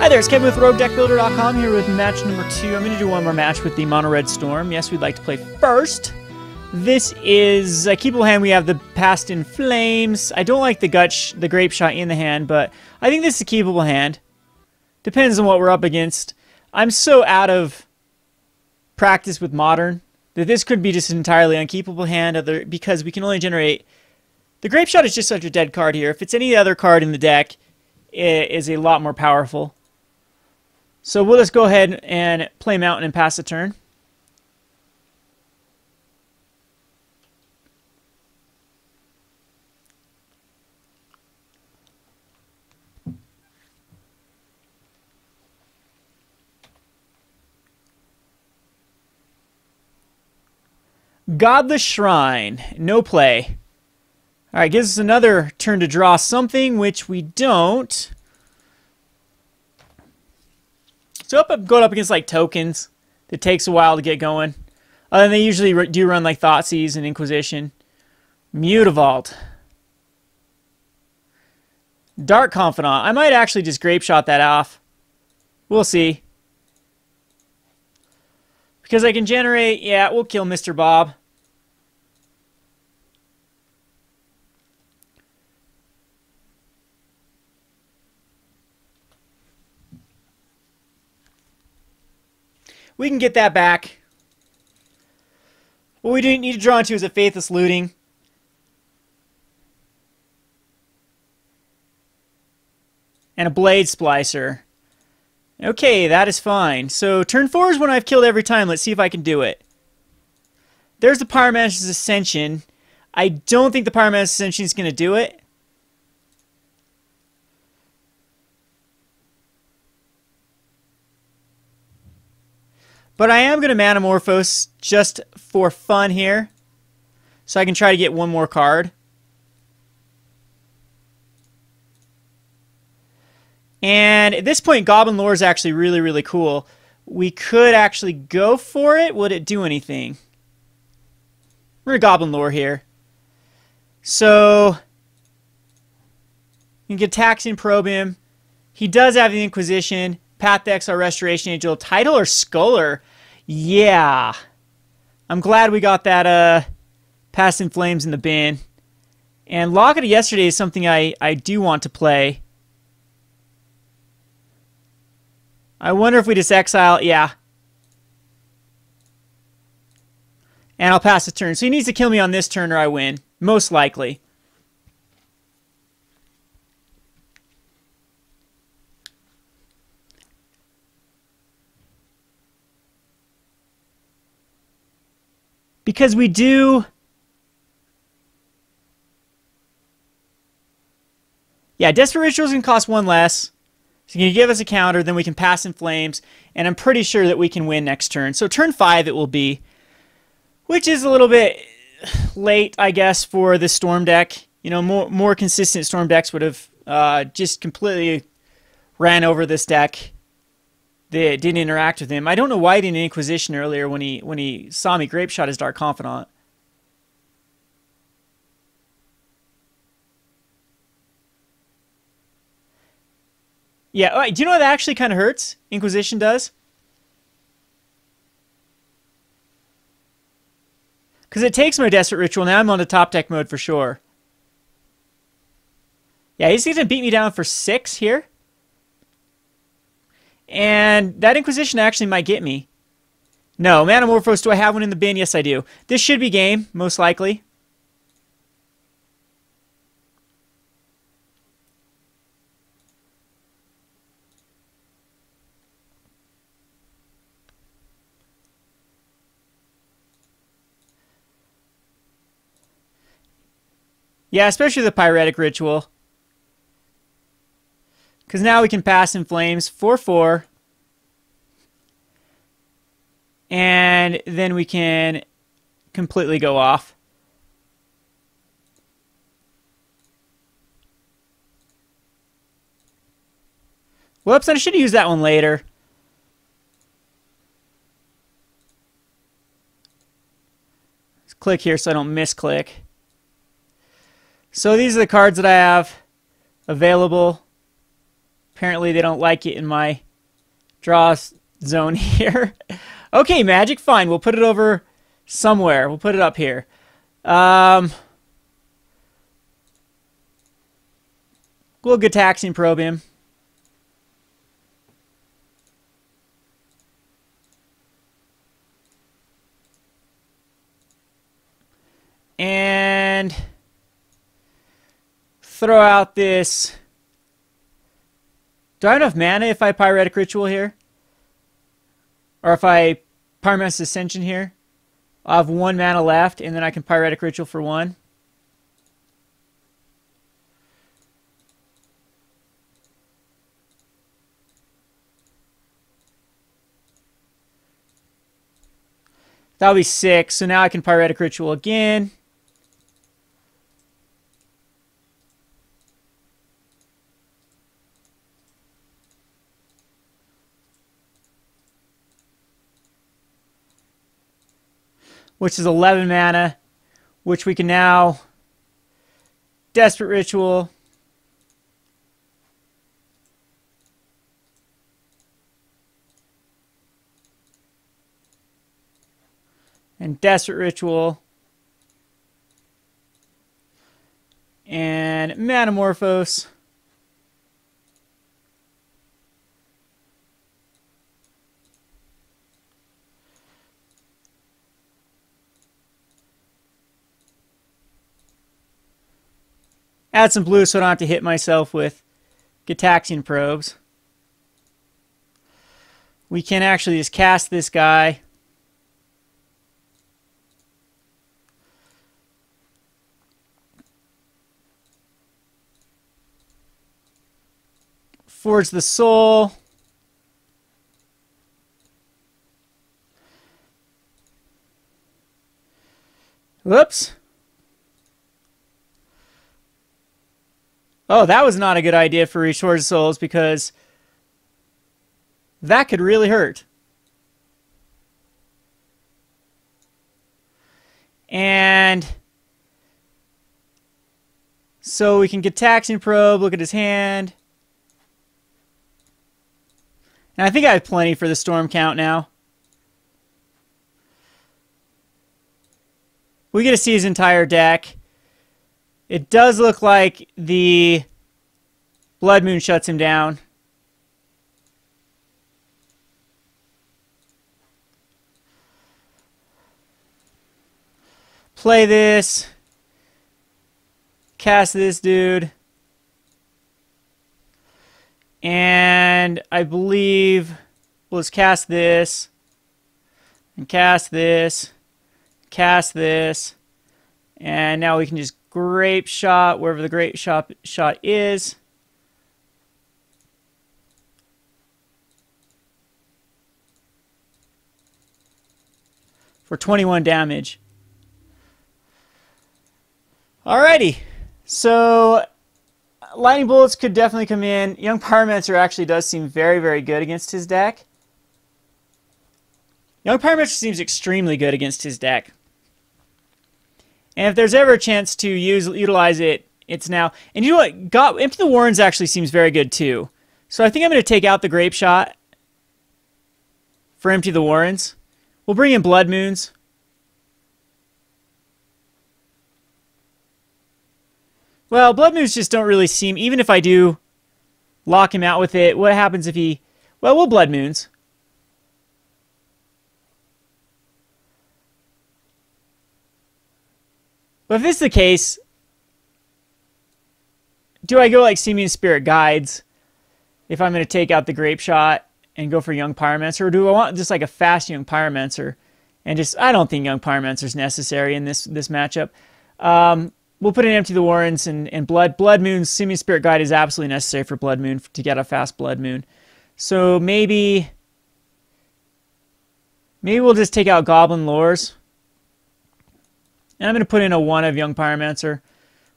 Hi there, it's Kevin with Roguedeckbuilder.com here with match number 2. I'm going to do one more match with the Mono Red Storm. Yes, we'd like to play first. This is a keepable hand. We have the Past in Flames. I don't like the Grape Shot in the hand, but I think this is a keepable hand. Depends on what we're up against. I'm so out of practice with Modern that this could be just an entirely unkeepable hand because we can only generate... The Grape Shot is just such a dead card here. If it's any other card in the deck, it is a lot more powerful. So we'll just go ahead and play Mountain and pass the turn. Godless Shrine. No play. Alright, gives us another turn to draw something, which we don't. So going up against like tokens, it takes a while to get going. And they usually do run like Thoughtseize and Inquisition. Mutavault. Dark Confidant. I might actually just Grape Shot that off. We'll see. Because I can generate... Yeah, we'll kill Mr. Bob. We can get that back. What we do need to draw into is a Faithless Looting. And a Blade Splicer. Okay, that is fine. So turn 4 is when I've killed every time. Let's see if I can do it. There's the Pyromancer's Ascension. I don't think the Pyromancer's Ascension is going to do it. But I am going to Manamorphose just for fun here. So I can try to get one more card. And at this point, Goblin Lore is actually really, really cool. We could actually go for it. Would it do anything? We're going to Goblin Lore here. So you can get Taxian, Probe him. He does have the Inquisition. Path to Exile, Restoration Angel, Title or Scholar? Yeah. I'm glad we got that Past in Flames in the bin. And Locket of Yesterday is something I do want to play. I wonder if we just exile... Yeah. And I'll pass the turn. So he needs to kill me on this turn or I win. Most likely. Because we do... Yeah, Desperate Ritual is going to cost 1 less. So you can give us a counter, then we can Pass in Flames. And I'm pretty sure that we can win next turn. So turn 5 it will be. Which is a little bit late, I guess, for the Storm deck. You know, more consistent Storm decks would have just completely ran over this deck. They didn't interact with him. I don't know why he didn't Inquisition earlier when he saw me Grape Shot his Dark Confidant. Yeah, do you know what that actually kind of hurts? Inquisition does? Because it takes my Desperate Ritual. Now I'm on the top deck mode for sure. Yeah, he's going to beat me down for 6 here. And that Inquisition actually might get me. No, Manamorphose, do I have one in the bin? Yes, I do. This should be game, most likely. Yeah, especially the Pyretic Ritual. Because now we can Pass in Flames, 4/4. And then we can completely go off. Whoops, I should have used that one later. Let's click here so I don't misclick. So these are the cards that I have available. Apparently they don't like it in my draw zone here. Okay, Magic, fine. We'll put it over somewhere. We'll put it up here. We'll Gitaxian Probe him. And throw out this. Do I have enough mana if I Pyretic Ritual here? Or if I Pyromancer's Ascension here? I'll have 1 mana left, and then I can Pyretic Ritual for 1. That'll be 6, so now I can Pyretic Ritual again. Which is 11 mana, which we can now Desperate Ritual. And Desperate Ritual. And Manamorphose. Add some blue so I don't have to hit myself with Gitaxian Probes. We can actually just cast this guy. Forge the Soul. Whoops. Oh, that was not a good idea for Reforge the Souls because that could really hurt. And so we can get Gitaxian Probe, look at his hand. And I think I have plenty for the Storm count now. We get to see his entire deck. It does look like the Blood Moon shuts him down. Play this. Cast this dude. And I believe we'll just cast this. And cast this. Cast this. And now we can just Grape Shot wherever the Grape Shot is. For 21 damage. Alrighty. So Lightning Bolts could definitely come in. Young Pyromancer actually does seem very, very good against his deck. Young Pyromancer seems extremely good against his deck. And if there's ever a chance to utilize it, it's now. And you know what? Empty the Warrens actually seems very good too. So I think I'm going to take out the Grape Shot for Empty the Warrens. We'll bring in Blood Moons. Well, Blood Moons just don't really seem, even if I do lock him out with it, what happens if he, well, we'll Blood Moons. But if this is the case, do I go like Simian Spirit Guides if I'm going to take out the Grape Shot and go for Young Pyromancer? Or do I want just like a fast Young Pyromancer? And just, I don't think Young Pyromancer is necessary in this matchup. We'll put in Empty the Warrens and Blood Moon's Simian Spirit Guide is absolutely necessary for Blood Moon to get a fast Blood Moon. So maybe we'll just take out Goblin Lores. And I'm going to put in a 1 of Young Pyromancer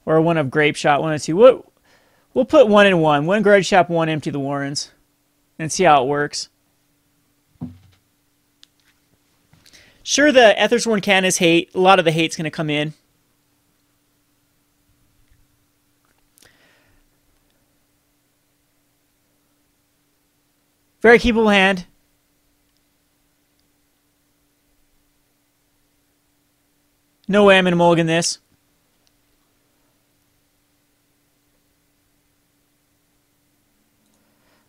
or a 1 of Grape Shot, 1 of 2. We'll put 1 and 1. 1 Grape Shot, 1 Empty the Warrens. And see how it works. Sure, the Ethersworn Canon's hate. A lot of the hate's going to come in. Very keepable hand. No way I'm going to mulligan this.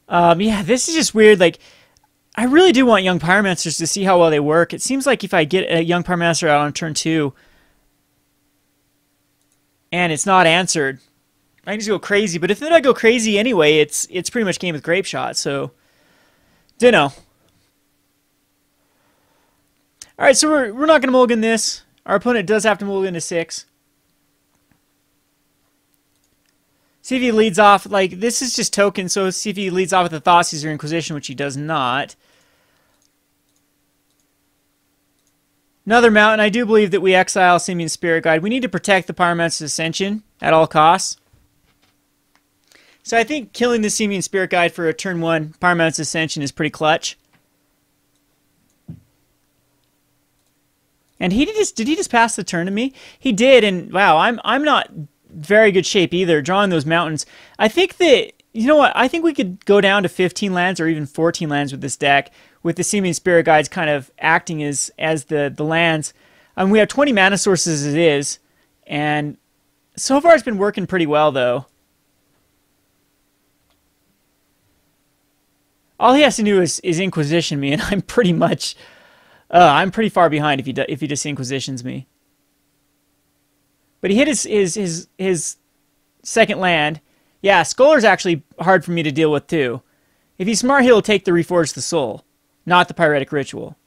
Yeah, this is just weird. Like, I really do want young Pyromancers to see how well they work. It seems like if I get a young Pyromancer out on turn 2 and it's not answered, I can just go crazy. But if then I go crazy anyway, it's pretty much game with Grape Shot. So, dunno. All right, so we're not going to mulligan this. Our opponent does have to mulligan to 6. See if he leads off. Like, this is just token, so see if he leads off with the Thoughtseize or Inquisition, which he does not. Another mountain. I do believe that we exile Simian Spirit Guide. We need to protect the Pyromancer's Ascension at all costs. So I think killing the Simian Spirit Guide for a turn 1 Pyromancer's Ascension is pretty clutch. And did he just pass the turn to me? He did, and wow, I'm not very good shape either, drawing those mountains. I think that, you know what, I think we could go down to 15 lands or even 14 lands with this deck, with the Simian Spirit Guides kind of acting as the lands. We have 20 mana sources as it is, and so far it's been working pretty well, though. All he has to do is Inquisition me, and I'm pretty much... I'm pretty far behind if he just Inquisitions me. But he hit his second land. Yeah, Scholar's actually hard for me to deal with too. If he's smart, he'll take the Reforge the Soul, not the Pyretic Ritual.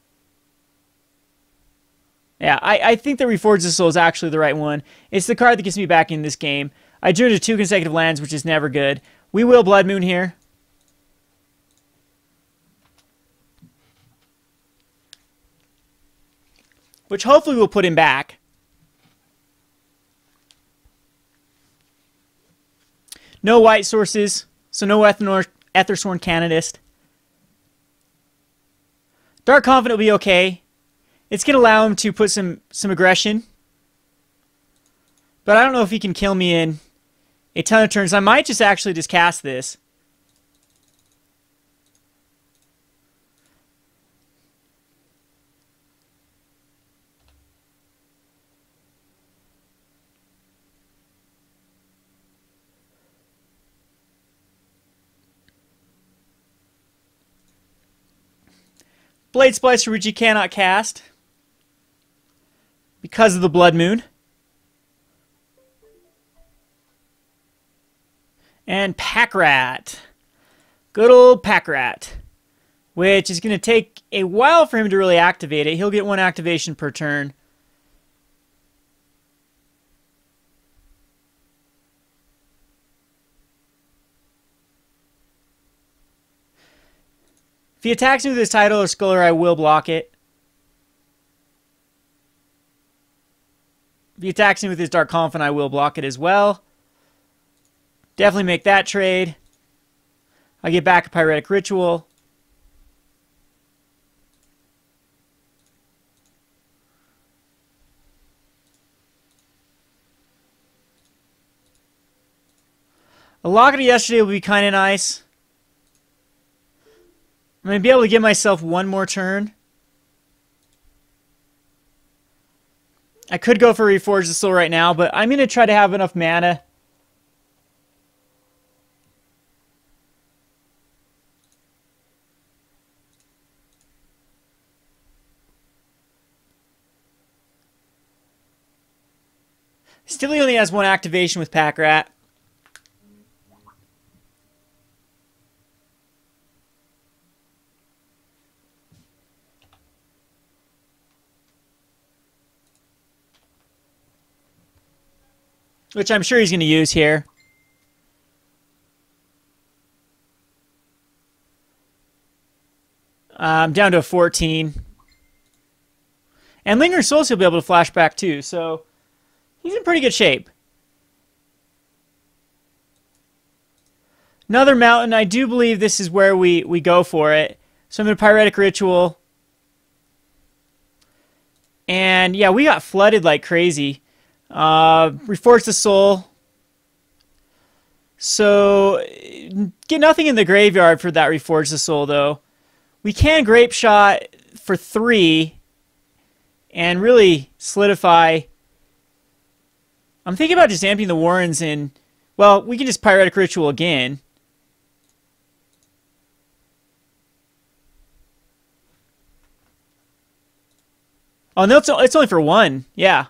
Yeah, I think the Reforge the Soul is actually the right one. It's the card that gets me back in this game. I drew into 2 consecutive lands, which is never good. We will Blood Moon here. Which hopefully will put him back. No white sources, so no Ethersworn Canonist. Dark Confidant will be okay. It's going to allow him to put some aggression. But I don't know if he can kill me in a ton of turns. I might just actually just cast this. Blade Splicer, which you cannot cast because of the Blood Moon. And Pack Rat. Good old Pack Rat. Which is going to take a while for him to really activate it. He'll get 1 activation per turn. If he attacks me with his Tidal or Scholar, I will block it. If he attacks me with his Dark Confidant, I will block it as well. Definitely make that trade. I get back a Pyretic Ritual. A Locket yesterday will be kind of nice. I'm going to be able to give myself 1 more turn. I could go for Reforge the Soul right now, but I'm going to try to have enough mana. Still, he only has 1 activation with Pack Rat. Which I'm sure he's going to use here. I'm down to a 14. And Lingering Souls he'll be able to flash back too, so he's in pretty good shape. Another mountain. I do believe this is where we go for it. So I'm going to Pyretic Ritual. And yeah, we got flooded like crazy. Reforge the Soul. So, get nothing in the graveyard for that Reforge the Soul, though. We can Grape Shot for 3 and really solidify. I'm thinking about just emptying the Warrens and, well, we can just Pyretic Ritual again. Oh, no, it's only for 1. Yeah.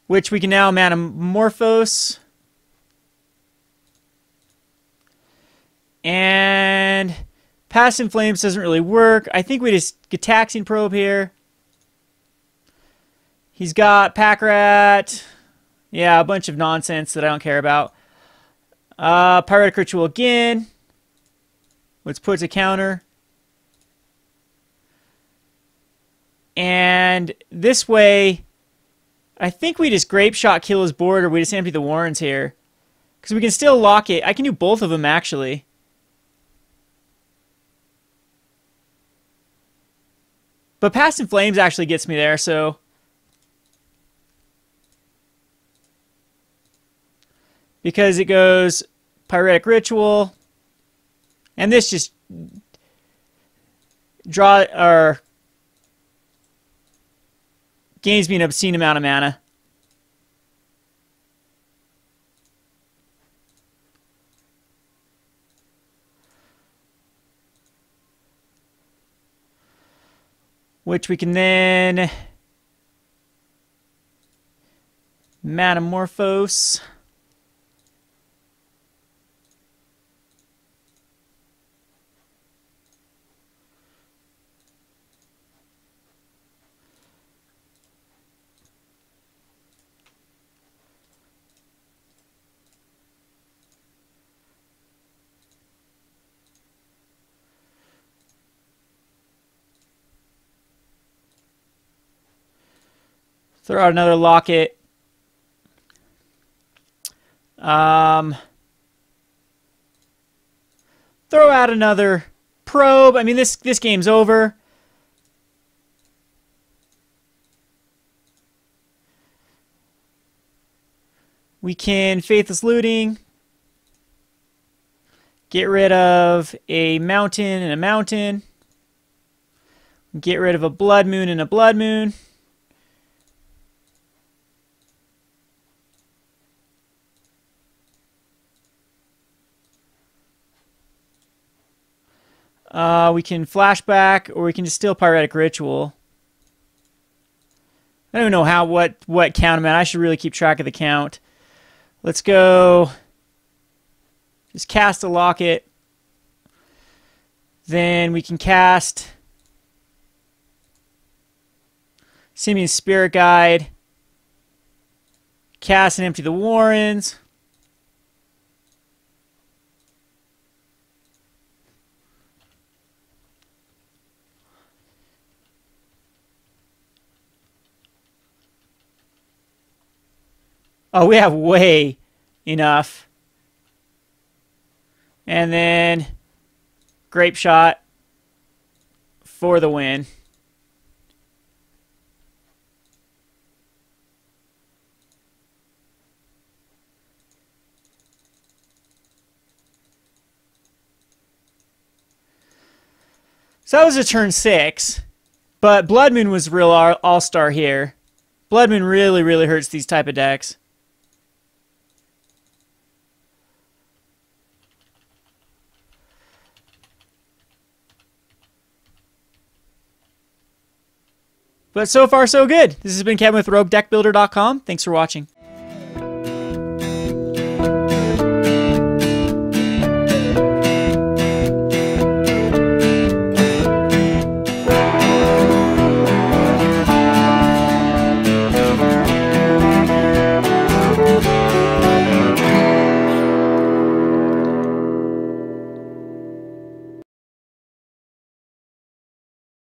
Which we can now Metamorphose. And Past in Flames doesn't really work. I think we just get Taxing Probe here. He's got Pack Rat. Yeah, a bunch of nonsense that I don't care about. Pyretic Ritual again. Which puts a counter. And this way, I think we just Grape Shot, kill his board, or we just empty the Warrens here. Because we can still lock it. I can do both of them, actually. But Past in Flames actually gets me there, so... Because it goes Pyretic Ritual. And this just... gains me an obscene amount of mana. Which we can then Metamorphose. Throw out another Locket. Throw out another Probe. I mean, this game's over. We can Faithless Looting. Get rid of a Mountain and a Mountain. Get rid of a Blood Moon and a Blood Moon. We can Flashback, or we can just steal Pyretic Ritual. I don't know what count I'm at. I should really keep track of the count. Let's go. Just cast a Locket. Then we can cast Simian Spirit Guide. Cast and empty the Warrens. Oh, we have way enough. And then Grape Shot for the win. So that was a turn 6. But Blood Moon was real all-star here. Blood Moon really, really hurts these type of decks. But so far, so good. This has been Kevin with Roguedeckbuilder.com. Thanks for watching.